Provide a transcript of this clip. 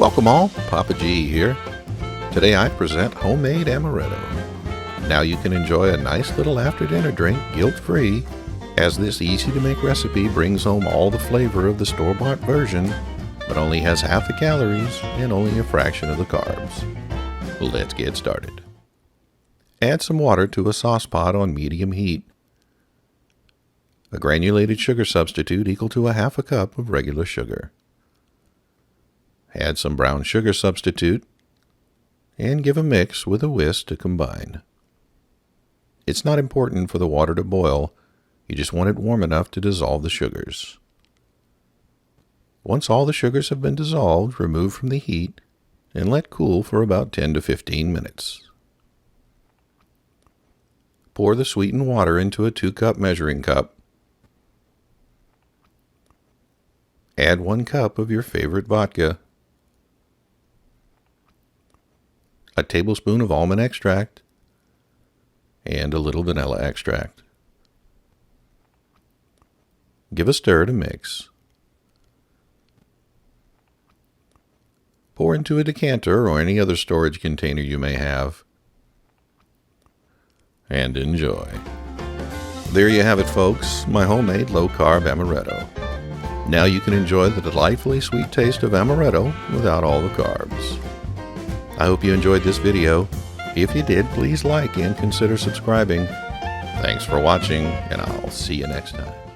Welcome all, Papa G here. Today I present homemade amaretto. Now you can enjoy a nice little after dinner drink guilt-free, as this easy to make recipe brings home all the flavor of the store-bought version, but only has half the calories and only a fraction of the carbs. Let's get started. Add some water to a sauce pot on medium heat. A granulated sugar substitute equal to a half a cup of regular sugar. Add some brown sugar substitute and give a mix with a whisk to combine. It's not important for the water to boil, you just want it warm enough to dissolve the sugars. Once all the sugars have been dissolved, remove from the heat and let cool for about 10 to 15 minutes. Pour the sweetened water into a 2-cup measuring cup. Add 1 cup of your favorite vodka, a tablespoon of almond extract, and a little vanilla extract. Give a stir to mix. Pour into a decanter or any other storage container you may have, and enjoy. There you have it, folks, my homemade low-carb amaretto. Now you can enjoy the delightfully sweet taste of amaretto without all the carbs. I hope you enjoyed this video. If you did, please like and consider subscribing. Thanks for watching, and I'll see you next time.